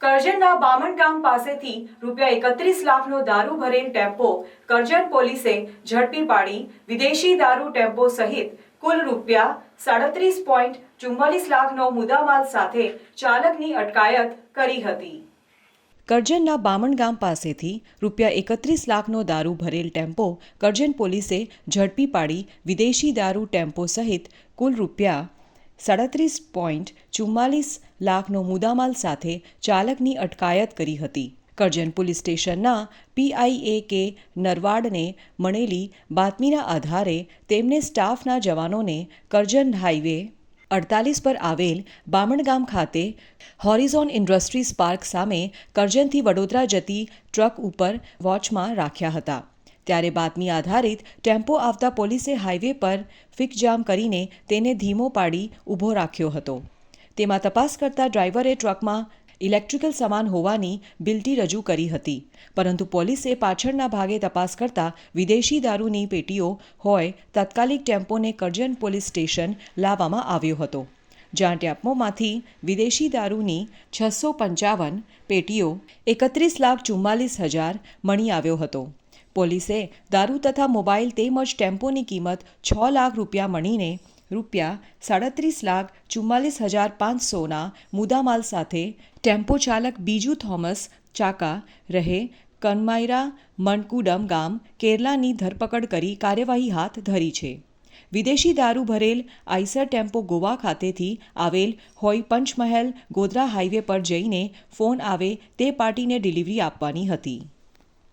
કરજણના બામણ ગામ પાસેથી ₹31 લાખનો દારૂ ભરેલ ટેમ્પો કરજણ પોલીસે ઝડપી પાડી વિદેશી દારૂ ટેમ્પો સહિત કુલ ₹37.44 લાખનો મુદ્દામાલ સાથે ચાલકની અટકાયત કરી હતી। કરજણના બામણ ગામ પાસેથી ₹31 લાખનો દારૂ ભરેલ ટેમ્પો કરજણ પોલીસે ઝડપી પાડી વિદેશી દારૂ ટેમ્પો સહિત કુલ ₹37.44 લાખનો મુદ્દામાલ સાથે ચાલકની અટકાયત કરી હતી। કરજણ પોલીસ સ્ટેશનના PIA કે નરવાડને મળેલી બાતમીના આધારે તેમને સ્ટાફના જવાનોને કરજણ હાઈવે 48 પર આવેલ બામણ ગામ ખાતે હોરિઝોન ઇન્ડસ્ટ્રીઝ પાર્ક સામે કરજણથી વડોદરા જતી ટ્રક ઉપર વોચમાં રાખ્યા હતા। ત્યારે બાતમી આધારિત ટેમ્પો આવતા પોલીસે હાઈવે પર ફિકજામ કરીને તેને ધીમો પાડી ઊભો રાખ્યો હતો। તેમાં તપાસ કરતા ડ્રાઈવરે ટ્રકમાં ઇલેક્ટ્રિકલ સામાન હોવાની બિલ્ટી રજૂ કરી હતી, પરંતુ પોલીસે પાછળના ભાગે તપાસ કરતા વિદેશી દારૂની પેટીઓ હોય તાત્કાલિક ટેમ્પોને કરજણ પોલીસ સ્ટેશન લાવવામાં આવ્યો હતો, જ્યાં ટેમ્પોમાંથી વિદેશી દારૂની 655 પેટીઓ 31,44,000 મળી આવ્યો હતો। પોલીસે દારૂ તથા મોબાઈલ તેમજ ટેમ્પોની કિંમત ₹6 લાખ મળીને ₹37,44,500ના મુદ્દામાલ સાથે ટેમ્પો ચાલક બીજુ થોમસ ચાકા રહે કનમાયરા મણકુડમ ગામ કેરલાની ધરપકડ કરી કાર્યવાહી હાથ ધરી છે। વિદેશી દારૂ ભરેલ આઈસર ટેમ્પો ગોવા ખાતેથી આવેલ હોય પંચમહાલ ગોધરા હાઈવે પર જઈને ફોન આવે તે પાર્ટીને ડિલિવરી આપવાની હતી।